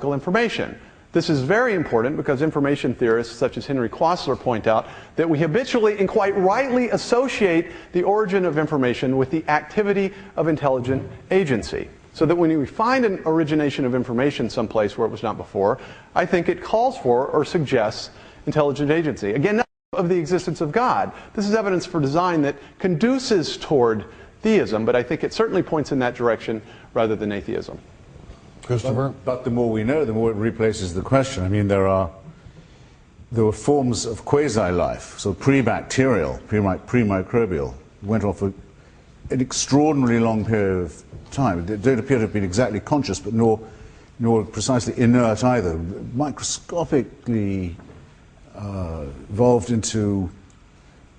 information. This is very important because information theorists such as Henry Quasler point out that we habitually and quite rightly associate the origin of information with the activity of intelligent agency. So that when we find an origination of information someplace where it was not before, I think it calls for or suggests intelligent agency. Again, not of the existence of God. This is evidence for design that conduces toward theism, but I think it certainly points in that direction rather than atheism. Christopher? But the more we know, the more it replaces the question. I mean, there were forms of quasi-life, so pre-bacterial, pre-microbial, went on for an extraordinarily long period of time. They don't appear to have been exactly conscious, but nor precisely inert either. Microscopically evolved into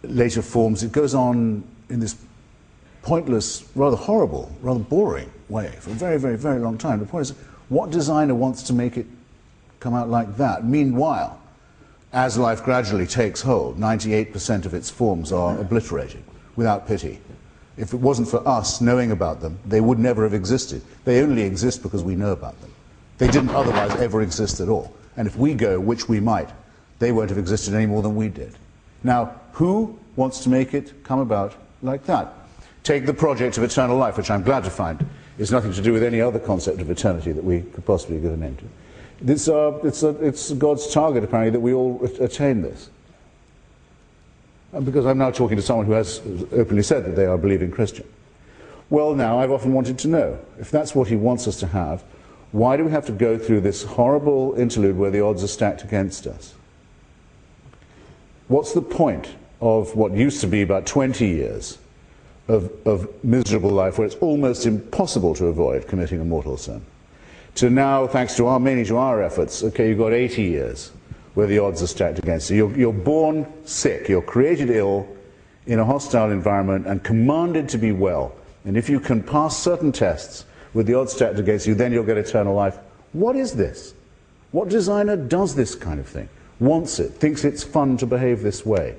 later forms. It goes on in this pointless, rather horrible, rather boring way for a very, very, very long time. The point is, what designer wants to make it come out like that? Meanwhile, as life gradually takes hold, 98% of its forms are obliterated without pity. If it wasn't for us knowing about them, they would never have existed. They only exist because we know about them. They didn't otherwise ever exist at all. And if we go, which we might, they won't have existed any more than we did. Now, who wants to make it come about like that? Take the project of eternal life, which I'm glad to find is nothing to do with any other concept of eternity that we could possibly give a name to. It's God's target, apparently, that we all attain this. Because I'm now talking to someone who has openly said that they are a believing Christian. Well, now, I've often wanted to know, if that's what he wants us to have, why do we have to go through this horrible interlude where the odds are stacked against us? What's the point of what used to be about 20 years of miserable life where it's almost impossible to avoid committing a mortal sin, to now, thanks to mainly to our efforts, okay, you've got 80 years where the odds are stacked against you. You're born sick, you're created ill in a hostile environment and commanded to be well. And if you can pass certain tests with the odds stacked against you, then you'll get eternal life. What is this? What designer does this kind of thing? Wants it, thinks it's fun to behave this way,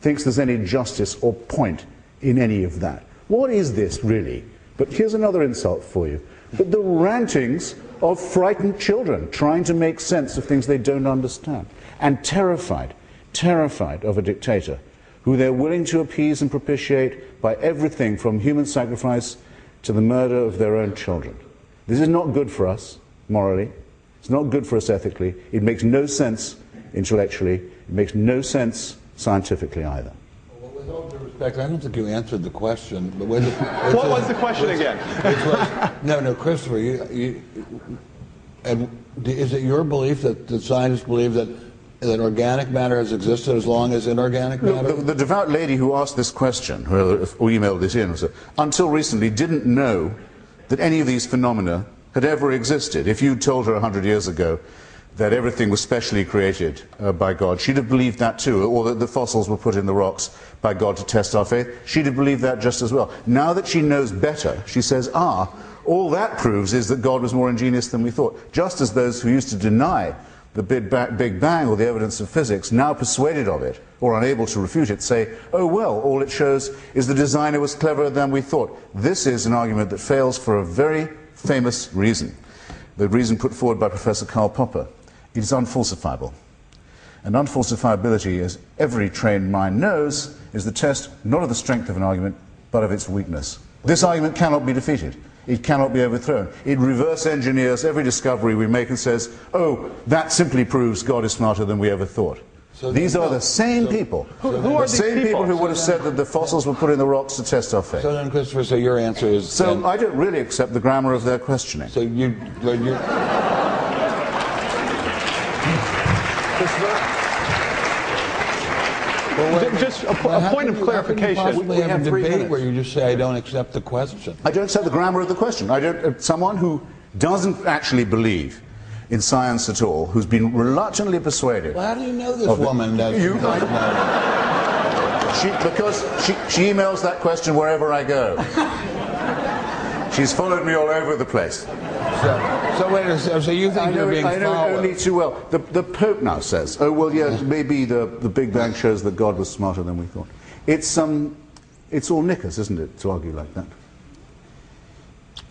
thinks there's any justice or point in any of that? What is this really? But here's another insult for you. But the rantings of frightened children trying to make sense of things they don't understand, and terrified of a dictator who they're willing to appease and propitiate by everything from human sacrifice to the murder of their own children. This is not good for us morally. It's not good for us ethically. It makes no sense intellectually. It makes no sense scientifically either. Well, with all due respect, I don't think you answered the question. But what was the question again? No, Christopher, and is it your belief that the scientists believe that organic matter has existed as long as inorganic matter? The devout lady who asked this question, who emailed this in, said, until recently didn't know that any of these phenomena had ever existed. If you told her 100 years ago that everything was specially created by God, she'd have believed that too, or that the fossils were put in the rocks by God to test our faith. She'd have believed that just as well. Now that she knows better, she says, all that proves is that God was more ingenious than we thought. Just as those who used to deny the Big Bang or the evidence of physics, now persuaded of it or unable to refute it, say, oh well, all it shows is the designer was cleverer than we thought. This is an argument that fails for a very famous reason. The reason put forward by Professor Karl Popper. It is unfalsifiable. And unfalsifiability, as every trained mind knows, is the test not of the strength of an argument, but of its weakness. This argument cannot be defeated. It cannot be overthrown. It reverse engineers every discovery we make and says, oh, that simply proves God is smarter than we ever thought. So these are the same people. Who are these people who would have said that the fossils were put in the rocks to test our faith. So then, Christopher, so your answer is... So I don't really accept the grammar of their questioning. So you just a point of clarification. We have a debate where you just say, I don't accept the question. I don't accept the grammar of the question. Someone who doesn't actually believe in science at all, who's been reluctantly persuaded. Well, how do you know this woman doesn't know? Because she emails that question wherever I go. She's followed me all over the place. So wait a second, so you think you're being followed? I know only too well. The Pope now says, oh, well, yeah, maybe the Big Bang shows that God was smarter than we thought. It's all knickers, isn't it, to argue like that?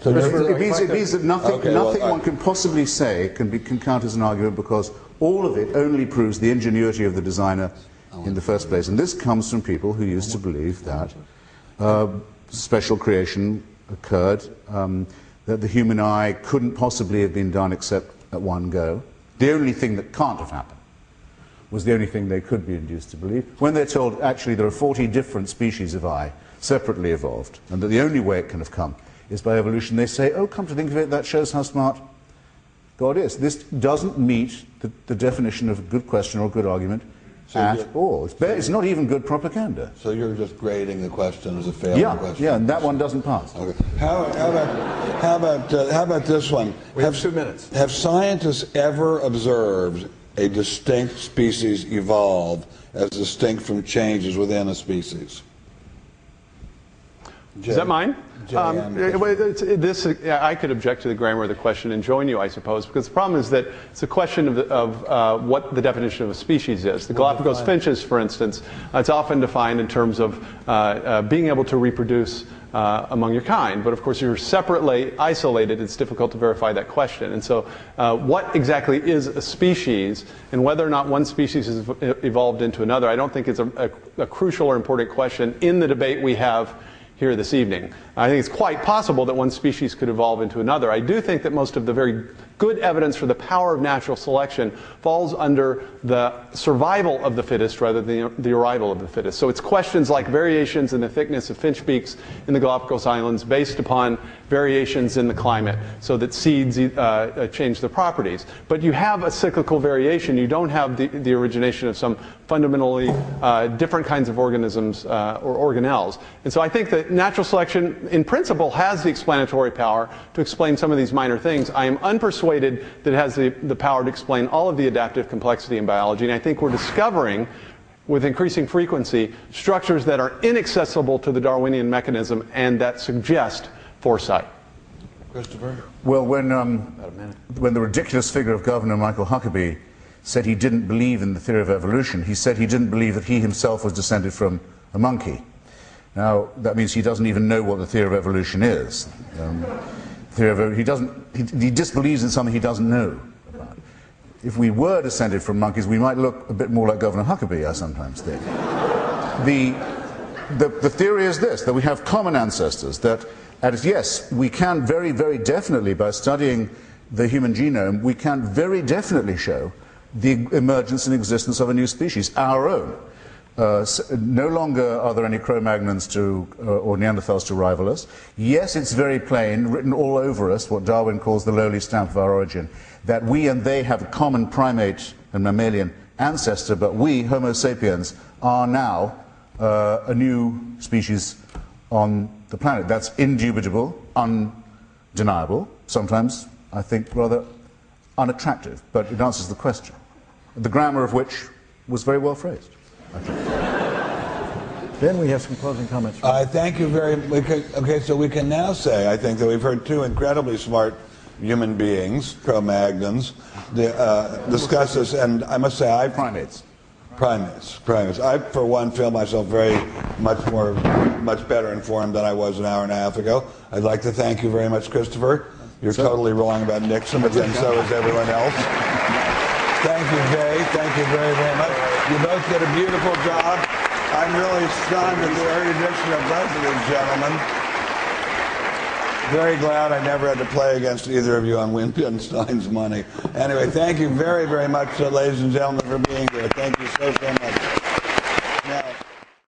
So it means that nothing, Okay, nothing well, one can possibly say can count as an argument, because all of it only proves the ingenuity of the designer in the first place. And this comes from people who used to believe that special creation occurred, that the human eye couldn't possibly have been done except at one go. The only thing that can't have happened was the only thing they could be induced to believe. When they're told, actually, there are 40 different species of eye, separately evolved, and that the only way it can have come is by evolution, they say, oh, come to think of it, that shows how smart God is. This doesn't meet the definition of a good question or a good argument at all. It's not even good propaganda. So you're just grading the question as a failing question? Yeah, and that one doesn't pass. Okay. How about this one? We have 2 minutes. Have scientists ever observed a distinct species evolve as distinct from changes within a species? Is that mine? JM. I could object to the grammar of the question and join you, I suppose, because the problem is that it's a question of what the definition of a species is. The Galapagos finches, for instance, it's often defined in terms of being able to reproduce among your kind. But of course, you're separately isolated. It's difficult to verify that question. And so what exactly is a species, and whether or not one species has evolved into another, I don't think it's a crucial or important question in the debate we have here this evening. I think it's quite possible that one species could evolve into another. I do think that most of the very good evidence for the power of natural selection falls under the survival of the fittest rather than the arrival of the fittest. So it's questions like variations in the thickness of finch beaks in the Galapagos Islands based upon variations in the climate, so that seeds change their properties. But you have a cyclical variation. You don't have the origination of some fundamentally different kinds of organisms or organelles. And so I think that natural selection, in principle, has the explanatory power to explain some of these minor things. I am unpersuaded that it has the power to explain all of the adaptive complexity in biology, and I think we're discovering with increasing frequency structures that are inaccessible to the Darwinian mechanism and that suggest foresight. Christopher? Well, when the ridiculous figure of Governor Michael Huckabee said he didn't believe in the theory of evolution, he said he didn't believe that he himself was descended from a monkey. Now, that means he doesn't even know what the theory of evolution is. He disbelieves in something he doesn't know about. If we were descended from monkeys, we might look a bit more like Governor Huckabee, I sometimes think. The theory is this, that we have common ancestors, that yes, we can very, very definitely, by studying the human genome, we can very definitely show the emergence and existence of a new species, our own. No longer are there any Cro-Magnons or Neanderthals to rival us. Yes, it's very plain, written all over us, what Darwin calls the lowly stamp of our origin, that we and they have a common primate and mammalian ancestor, but we, Homo sapiens, are now a new species on the planet. That's indubitable, undeniable, sometimes, I think, rather unattractive, but it answers the question, the grammar of which was very well phrased. Ben, we have some closing comments. Thank you very much. Okay, so we can now say, I think, that we've heard two incredibly smart human beings, Cro-Magnons, discuss this, and I must say, Primates. I, for one, feel myself very much better informed than I was an hour and a half ago. I'd like to thank you very much, Christopher. You're totally wrong about Nixon, but then so is everyone else. Thank you, Jay. Thank you very, very much. You both did a beautiful job. I'm really stunned at the erudition of both of these gentlemen. Very glad I never had to play against either of you on Wittgenstein's money. Anyway, thank you very, very much, ladies and gentlemen, for being here. Thank you so much.